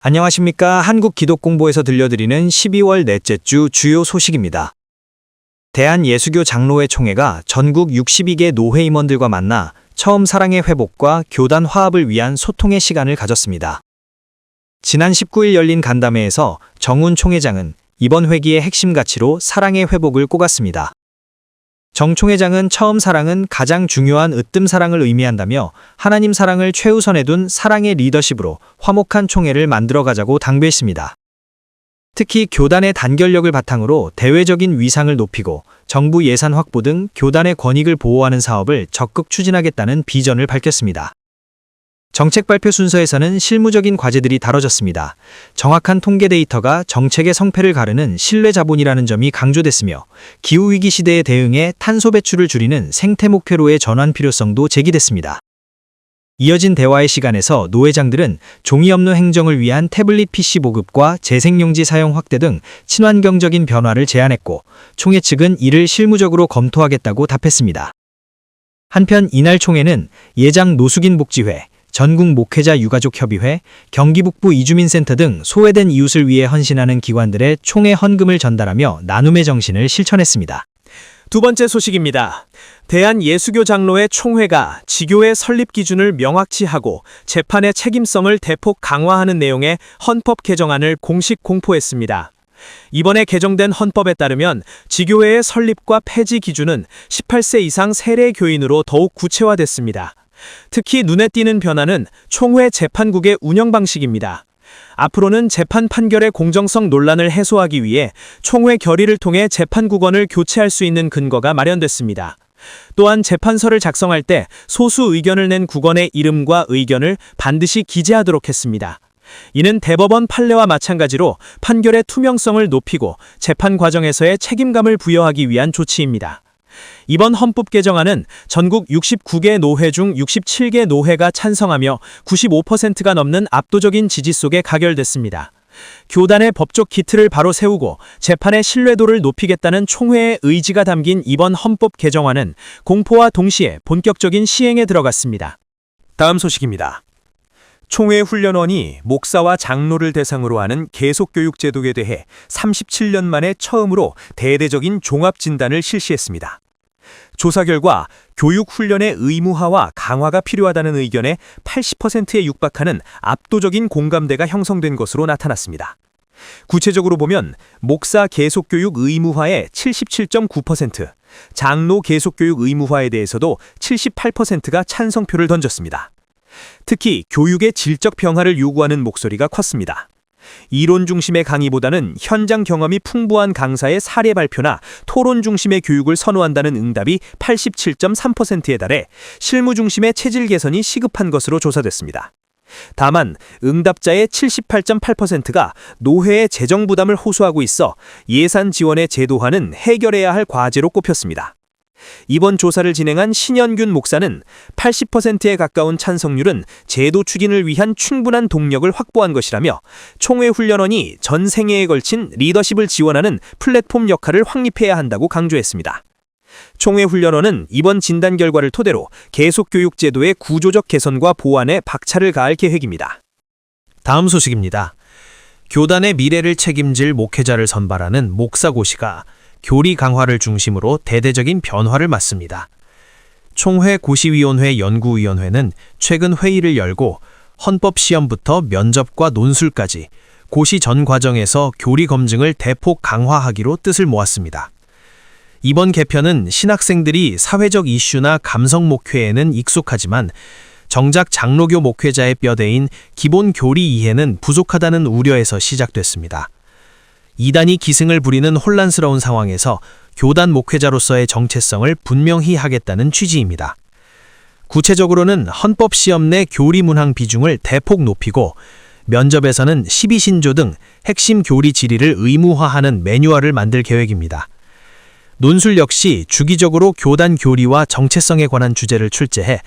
안녕하십니까. 한국기독공보에서 들려드리는 12월 넷째 주 주요 소식입니다. 대한예수교 장로회 총회가 전국 62개 노회 임원들과 만나 처음 사랑의 회복과 교단 화합을 위한 소통의 시간을 가졌습니다. 지난 19일 열린 간담회에서 정훈 총회장은 이번 회기의 핵심 가치로 사랑의 회복을 꼽았습니다. 정 총회장은 처음 사랑은 가장 중요한 으뜸 사랑을 의미한다며 하나님 사랑을 최우선에 둔 사랑의 리더십으로 화목한 총회를 만들어가자고 당부했습니다. 특히 교단의 단결력을 바탕으로 대외적인 위상을 높이고 정부 예산 확보 등 교단의 권익을 보호하는 사업을 적극 추진하겠다는 비전을 밝혔습니다. 정책 발표 순서에서는 실무적인 과제들이 다뤄졌습니다. 정확한 통계 데이터가 정책의 성패를 가르는 신뢰 자본이라는 점이 강조됐으며 기후위기 시대에 대응해 탄소 배출을 줄이는 생태 목표로의 전환 필요성도 제기됐습니다. 이어진 대화의 시간에서 노회장들은 종이 없는 행정을 위한 태블릿 PC 보급과 재생용지 사용 확대 등 친환경적인 변화를 제안했고 총회 측은 이를 실무적으로 검토하겠다고 답했습니다. 한편 이날 총회는 예장 노숙인 복지회, 전국 목회자 유가족 협의회, 경기 북부 이주민센터 등 소외된 이웃을 위해 헌신하는 기관들의 총회 헌금을 전달하며 나눔의 정신을 실천했습니다. 두 번째 소식입니다. 대한예수교 장로회 총회가 지교의 설립 기준을 명확히 하고 재판의 책임성을 대폭 강화하는 내용의 헌법 개정안을 공식 공포했습니다. 이번에 개정된 헌법에 따르면 지교회의 설립과 폐지 기준은 18세 이상 세례 교인으로 더욱 구체화됐습니다. 특히 눈에 띄는 변화는 총회 재판국의 운영 방식입니다. 앞으로는 재판 판결의 공정성 논란을 해소하기 위해 총회 결의를 통해 재판국원을 교체할 수 있는 근거가 마련됐습니다. 또한 재판서를 작성할 때 소수 의견을 낸 국원의 이름과 의견을 반드시 기재하도록 했습니다. 이는 대법원 판례와 마찬가지로 판결의 투명성을 높이고 재판 과정에서의 책임감을 부여하기 위한 조치입니다. 이번 헌법 개정안은 전국 69개 노회 중 67개 노회가 찬성하며 95%가 넘는 압도적인 지지 속에 가결됐습니다. 교단의 법적 기틀을 바로 세우고 재판의 신뢰도를 높이겠다는 총회의 의지가 담긴 이번 헌법 개정안은 공포와 동시에 본격적인 시행에 들어갔습니다. 다음 소식입니다. 총회 훈련원이 목사와 장로를 대상으로 하는 계속교육 제도에 대해 37년 만에 처음으로 대대적인 종합진단을 실시했습니다. 조사 결과 교육 훈련의 의무화와 강화가 필요하다는 의견에 80%에 육박하는 압도적인 공감대가 형성된 것으로 나타났습니다. 구체적으로 보면 목사 계속교육 의무화에 77.9%, 장로 계속교육 의무화에 대해서도 78%가 찬성표를 던졌습니다. 특히 교육의 질적 평화를 요구하는 목소리가 컸습니다. 이론 중심의 강의보다는 현장 경험이 풍부한 강사의 사례 발표나 토론 중심의 교육을 선호한다는 응답이 87.3%에 달해 실무 중심의 체질 개선이 시급한 것으로 조사됐습니다. 다만 응답자의 78.8%가 노회의 재정 부담을 호소하고 있어 예산 지원의 제도화는 해결해야 할 과제로 꼽혔습니다. 이번 조사를 진행한 신현균 목사는 80%에 가까운 찬성률은 제도 추진을 위한 충분한 동력을 확보한 것이라며 총회 훈련원이 전 생애에 걸친 리더십을 지원하는 플랫폼 역할을 확립해야 한다고 강조했습니다. 총회 훈련원은 이번 진단 결과를 토대로 계속교육 제도의 구조적 개선과 보완에 박차를 가할 계획입니다. 다음 소식입니다. 교단의 미래를 책임질 목회자를 선발하는 목사고시가 교리 강화를 중심으로 대대적인 변화를 맞습니다. 총회 고시위원회 연구위원회는 최근 회의를 열고 헌법 시험부터 면접과 논술까지 고시 전 과정에서 교리 검증을 대폭 강화하기로 뜻을 모았습니다. 이번 개편은 신학생들이 사회적 이슈나 감성 목회에는 익숙하지만 정작 장로교 목회자의 뼈대인 기본 교리 이해는 부족하다는 우려에서 시작됐습니다. 이단이 기승을 부리는 혼란스러운 상황에서 교단 목회자로서의 정체성을 분명히 하겠다는 취지입니다. 구체적으로는 헌법 시험 내 교리 문항 비중을 대폭 높이고 면접에서는 12신조 등 핵심 교리 질의를 의무화하는 매뉴얼을 만들 계획입니다. 논술 역시 주기적으로 교단 교리와 정체성에 관한 주제를 출제해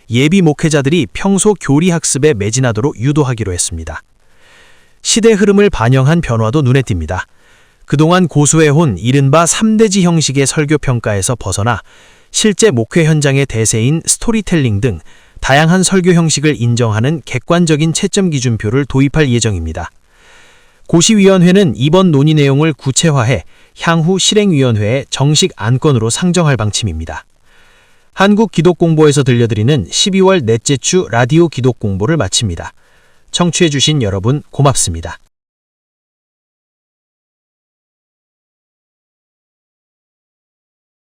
예비 목회자들이 평소 교리 학습에 매진하도록 유도하기로 했습니다. 시대 흐름을 반영한 변화도 눈에 띕니다. 그동안 고수해온 이른바 3대지 형식의 설교 평가에서 벗어나 실제 목회 현장의 대세인 스토리텔링 등 다양한 설교 형식을 인정하는 객관적인 채점 기준표를 도입할 예정입니다. 고시위원회는 이번 논의 내용을 구체화해 향후 실행위원회에 정식 안건으로 상정할 방침입니다. 한국기독공보에서 들려드리는 12월 넷째 주 라디오 기독공보를 마칩니다. 청취해주신 여러분 고맙습니다.